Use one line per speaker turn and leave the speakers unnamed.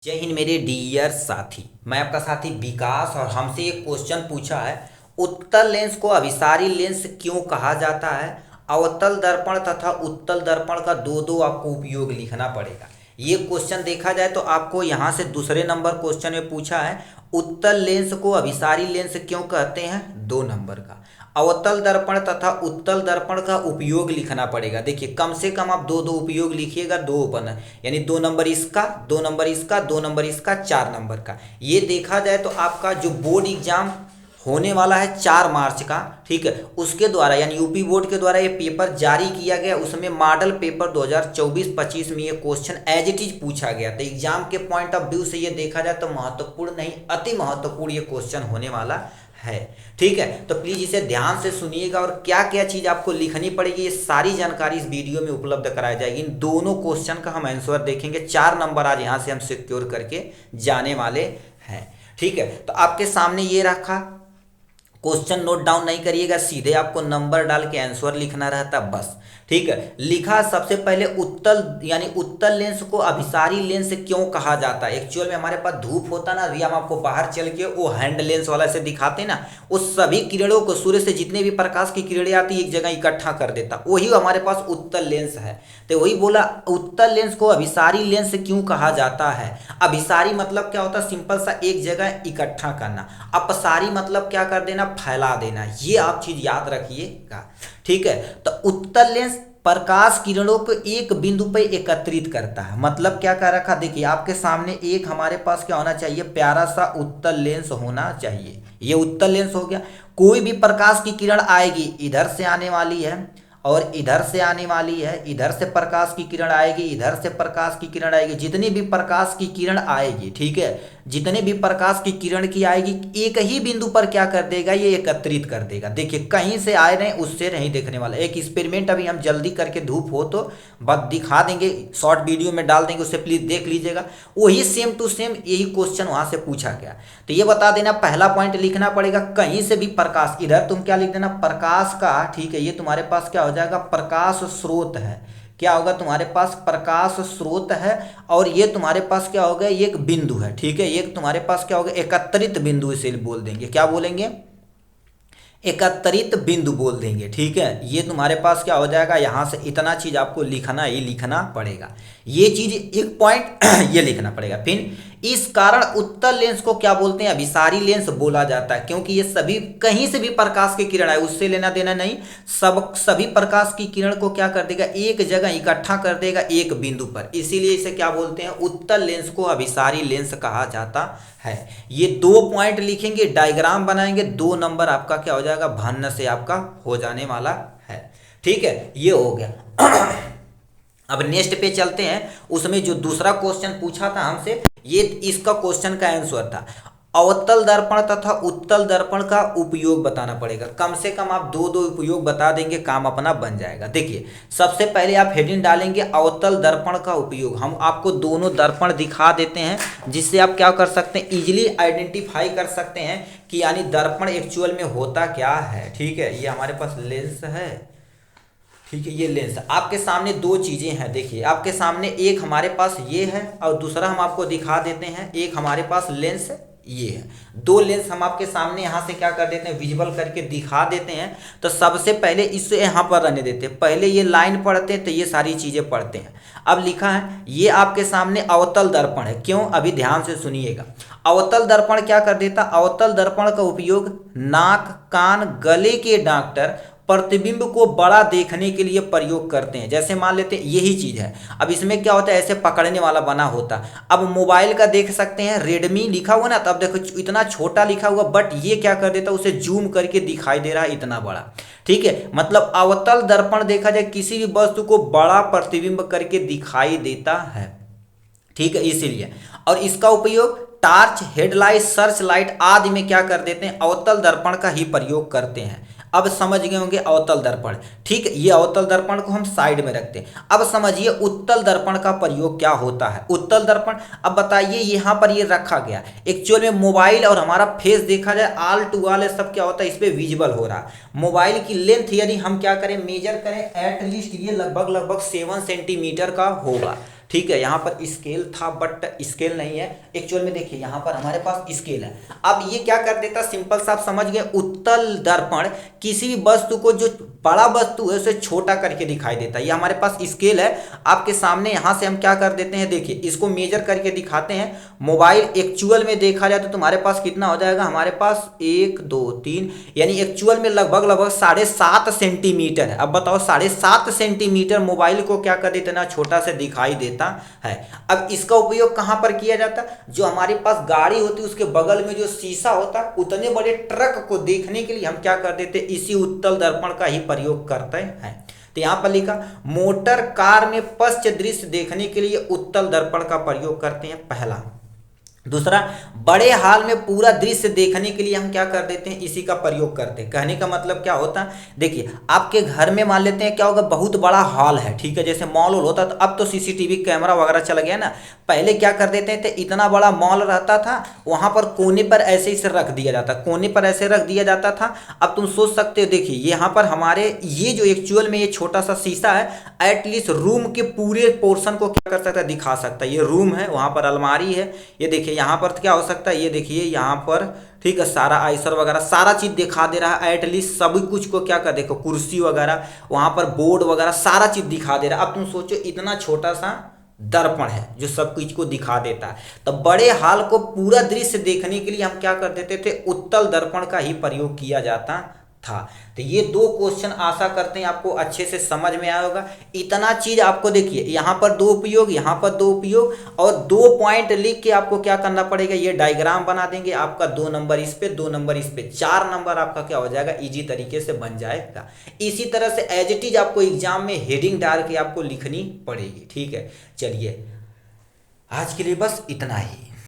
जय हिंद मेरे डियर साथी। मैं आपका साथी विकास और हमसे एक क्वेश्चन पूछा है। उत्तल लेंस को अभिसारी लेंस क्यों कहा जाता है। अवतल दर्पण तथा उत्तल दर्पण का दो दो आपको उपयोग लिखना पड़ेगा। ये क्वेश्चन देखा जाए तो आपको यहाँ से दूसरे नंबर क्वेश्चन में पूछा है उत्तल लेंस को अभिसारी लेंस क्यों कहते हैं, 2 नंबर का। अवतल दर्पण तथा उत्तल दर्पण का उपयोग लिखना पड़ेगा। देखिए कम से कम आप दो दो उपयोग लिखिएगा, 2 यानी 2 नंबर इसका, 2 नंबर इसका, 2 नंबर इसका, 4 नंबर का। ये देखा जाए तो आपका जो बोर्ड एग्जाम होने वाला है 4 मार्च का, ठीक है, उसके द्वारा यानी यूपी बोर्ड के द्वारा ये पेपर जारी किया गया। उसमें मॉडल पेपर 2024-25 में ये क्वेश्चन एज इट इज पूछा गया। तो एग्जाम के पॉइंट ऑफ व्यू से ये देखा जाए तो महत्वपूर्ण नहीं, अति महत्वपूर्ण ये क्वेश्चन होने वाला है। ठीक है, तो प्लीज इसे ध्यान से सुनिएगा और क्या क्या चीज आपको लिखनी पड़ेगी ये सारी जानकारी इस वीडियो में उपलब्ध कराई जाएगी। इन दोनों क्वेश्चन का हम आंसर देखेंगे। 4 नंबर आज यहाँ से हम सिक्योर करके जाने वाले हैं। ठीक है, तो आपके सामने ये रखा, क्वेश्चन नोट डाउन नहीं करिएगा, सीधे आपको नंबर डाल के आंसर लिखना रहता बस। ठीक है, लिखा सबसे पहले उत्तल यानी उत्तल लेंस को अभिसारी लेंस क्यों कहा जाता है। एक्चुअल में हमारे पास धूप होता ना, अभी हम आपको बाहर चल के वो हैंड लेंस वाला से दिखाते ना, उस सभी किरणों को, सूर्य से जितने भी प्रकाश की किरणें आती एक जगह इकट्ठा कर देता, वही हमारे पास उत्तल लेंस है। तो वही बोला उत्तल लेंस को अभिसारी लेंस क्यों कहा जाता है। अभिसारी मतलब क्या होता है, सिंपल सा एक जगह इकट्ठा करना। अपसारी मतलब क्या कर देना, फैला देना। ये आप चीज याद रखिएगा। ठीक है, तो उत्तल लेंस प्रकाश किरणों को एक बिंदु पर एकत्रित करता है। मतलब क्या कर रखा, देखिए आपके सामने एक हमारे पास क्या होना चाहिए, प्यारा सा उत्तल लेंस होना चाहिए। ये उत्तल लेंस हो गया। कोई भी प्रकाश की किरण आएगी, इधर से आने वाली है और इधर से आने वाली है, इधर से प्रकाश की किरण आएगी, इधर से प्रकाश की किरण आएगी। जितनी भी प्रकाश की किरण आएगी, ठीक है, जितने भी प्रकाश की किरण की आएगी, एक ही बिंदु पर क्या कर देगा, ये एकत्रित कर देगा। देखिए कहीं से आए नहीं, उससे नहीं देखने वाला। एक एक्सपेरिमेंट अभी हम जल्दी करके धूप हो तो बस दिखा देंगे, शॉर्ट वीडियो में डाल देंगे, उससे प्लीज देख लीजिएगा। वही सेम टू सेम यही क्वेश्चन वहां से पूछा गया। तो ये बता देना, पहला पॉइंट लिखना पड़ेगा, कहीं से भी प्रकाश, इधर तुम क्या लिख देना, प्रकाश का, ठीक है, ये तुम्हारे पास क्या हो जाएगा, प्रकाश स्रोत है। क्या होगा, तुम्हारे पास प्रकाश स्रोत है और ये तुम्हारे पास क्या होगा, एक बिंदु है। ठीक है, एक तुम्हारे पास क्या होगा, एकत्रित बिंदु इसे बोल देंगे। क्या बोलेंगे, एकत्रित बिंदु बोल देंगे। ठीक है, ये तुम्हारे पास क्या हो जाएगा, यहां से इतना चीज आपको लिखना ही लिखना पड़ेगा। ये चीज एक पॉइंट ये लिखना पड़ेगा। फिर इस कारण उत्तल लेंस को क्या बोलते हैं, अभिसारी लेंस बोला जाता है, क्योंकि ये सभी कहीं से भी प्रकाश की किरण आए, उससे लेना देना नहीं, सभी प्रकाश की किरण को क्या कर देगा, एक जगह इकट्ठा कर देगा एक बिंदु पर। इसीलिए इसे क्या बोलते हैं, उत्तल लेंस को अभिसारी लेंस कहा जाता है। ये 2 पॉइंट लिखेंगे, डायग्राम बनाएंगे, 2 नंबर आपका क्या हो जाएगा, भन्न से आपका हो जाने वाला है। ठीक है, ये हो गया। अब नेक्स्ट पे चलते हैं। उसमें जो दूसरा क्वेश्चन पूछा था हमसे, ये इसका क्वेश्चन का आंसर था अवतल दर्पण तथा उत्तल दर्पण का उपयोग बताना पड़ेगा। कम से कम आप दो दो उपयोग बता देंगे, काम अपना बन जाएगा। देखिए सबसे पहले आप हेडिंग डालेंगे अवतल दर्पण का उपयोग। हम आपको दोनों दर्पण दिखा देते हैं, जिससे आप क्या कर सकते हैं, इजिली आइडेंटिफाई कर सकते हैं कि यानी दर्पण एक्चुअल में होता क्या है। ठीक है, ये हमारे पास लेंस है, ठीक है, ये लेंस आपके सामने 2 चीजें हैं। देखिए आपके सामने एक हमारे पास ये है और दूसरा हम आपको दिखा देते हैं, एक हमारे पास लेंस ये है। 2 लेंस हम आपके सामने यहाँ से क्या कर देते हैं, विजुअल करके दिखा देते हैं। तो सबसे पहले इसे यहाँ पर रहने देते हैं, पहले ये लाइन पढ़ते हैं तो ये सारी चीजें पढ़ते हैं। अब लिखा है ये आपके सामने अवतल दर्पण है। क्यों, अभी ध्यान से सुनिएगा। अवतल दर्पण क्या कर देता, अवतल दर्पण का उपयोग नाक, कान, गले के डॉक्टर प्रतिबिंब को बड़ा देखने के लिए प्रयोग करते हैं। जैसे मान लेते हैं यही चीज है। अब इसमें क्या होता है, ऐसे पकड़ने वाला बना होता। अब मोबाइल का देख सकते हैं, रेडमी लिखा हुआ ना, तब देखो इतना छोटा लिखा हुआ, बट ये क्या कर देता है, उसे जूम करके दिखाई दे रहा है इतना बड़ा। ठीक है, मतलब अवतल दर्पण देखा जाए किसी भी वस्तु को बड़ा प्रतिबिंब करके दिखाई देता है। ठीक है, इसीलिए। और इसका उपयोग टार्च, हेडलाइट, सर्च लाइट आदि में क्या कर देते हैं, अवतल दर्पण का ही प्रयोग करते हैं। अब समझ गए होंगे अवतल दर्पण। ठीक है, ये अवतल दर्पण को हम साइड में रखते हैं। अब समझिए उत्तल दर्पण का प्रयोग क्या होता है। उत्तल दर्पण, अब बताइए यहाँ पर ये रखा गया, एक्चुअल में मोबाइल और हमारा फेस देखा जाए ऑल टू ऑल सब क्या होता है, इस पे विजिबल हो रहा। मोबाइल की लेंथ यदि हम क्या करें, मेजर करें, एट लीस्ट ये लगभग 7 सेंटीमीटर का होगा। ठीक है, यहाँ पर स्केल था बट स्केल नहीं है एक्चुअल में। देखिए यहाँ पर हमारे पास स्केल है। अब ये क्या कर देता, सिंपल सा आप समझ गए, उत्तल दर्पण किसी भी वस्तु को जो बड़ा वस्तु है उसे छोटा करके दिखाई देता है। ये हमारे पास स्केल है आपके सामने, यहाँ से हम क्या कर देते हैं, देखिए इसको मेजर करके दिखाते हैं। मोबाइल एक्चुअल में देखा जाए तो तुम्हारे पास कितना हो जाएगा, हमारे पास 1 2 3 यानी एक्चुअल में लगभग 7.5 सेंटीमीटर है। अब बताओ 7.5 सेंटीमीटर मोबाइल को क्या कर देता ना, छोटा से दिखाई देता है। अब इसका उपयोग कहाँ पर किया जाता, जो हमारे पास गाड़ी होती है उसके बगल में जो शीशा होता है, उतने बड़े ट्रक को देखने के लिए हम क्या कर देते, इसी उत्तल दर्पण का ही प्रयोग करते हैं। तो यहां पर लिखा, मोटर कार में पश्च दृश्य देखने के लिए उत्तल दर्पण का प्रयोग करते हैं, पहला। दूसरा, बड़े हाल में पूरा दृश्य देखने के लिए हम क्या कर देते हैं, इसी का प्रयोग करते हैं। कहने का मतलब क्या होता है, देखिए आपके घर में मान लेते हैं क्या होगा, बहुत बड़ा हॉल है, ठीक है, जैसे मॉल होता तो अब तो सीसीटीवी कैमरा वगैरह चल गया ना, पहले क्या कर देते थे, इतना बड़ा मॉल रहता था, वहां पर कोने पर ऐसे ही से रख दिया जाता, कोने पर ऐसे रख दिया जाता था। अब तुम सोच सकते हो, देखिए यहाँ पर हमारे ये जो एक्चुअल में ये छोटा सा शीशा है, एटलीस्ट रूम के पूरे पोर्शन को क्या कर सकता है, दिखा सकता है। ये रूम है, वहां पर अलमारी है, ये देखिए यहाँ पर क्या हो सकता है, ये देखिए यहाँ पर, ठीक है, सारा आइसर वगैरह सारा चीज दिखा दे रहा है, एटलीस्ट सभी कुछ को क्या कर, देखो कुर्सी वगैरह, वहां पर बोर्ड वगैरह सारा चीज दिखा दे रहा है। अब तुम सोचो इतना छोटा सा दर्पण है जो सब कुछ को दिखा देता है, तो बड़े हाल को पूरा दृश्य देखने के लिए हम क्या कर देते थे, उत्तल दर्पण का ही प्रयोग किया जाता था। तो ये दो क्वेश्चन आशा करते हैं आपको अच्छे से समझ में आया होगा। इतना चीज आपको देखिए, यहाँ पर दो उपयोग, यहाँ पर दो उपयोग, और 2 पॉइंट लिख के आपको क्या करना पड़ेगा, ये डायग्राम बना देंगे आपका, 2 नंबर इस पे, 2 नंबर इस पे, 4 नंबर आपका क्या हो जाएगा, इजी तरीके से बन जाएगा। इसी तरह से एज इट इज आपको एग्जाम में हेडिंग डाल के आपको लिखनी पड़ेगी, ठीक है। चलिए आज के लिए बस इतना ही।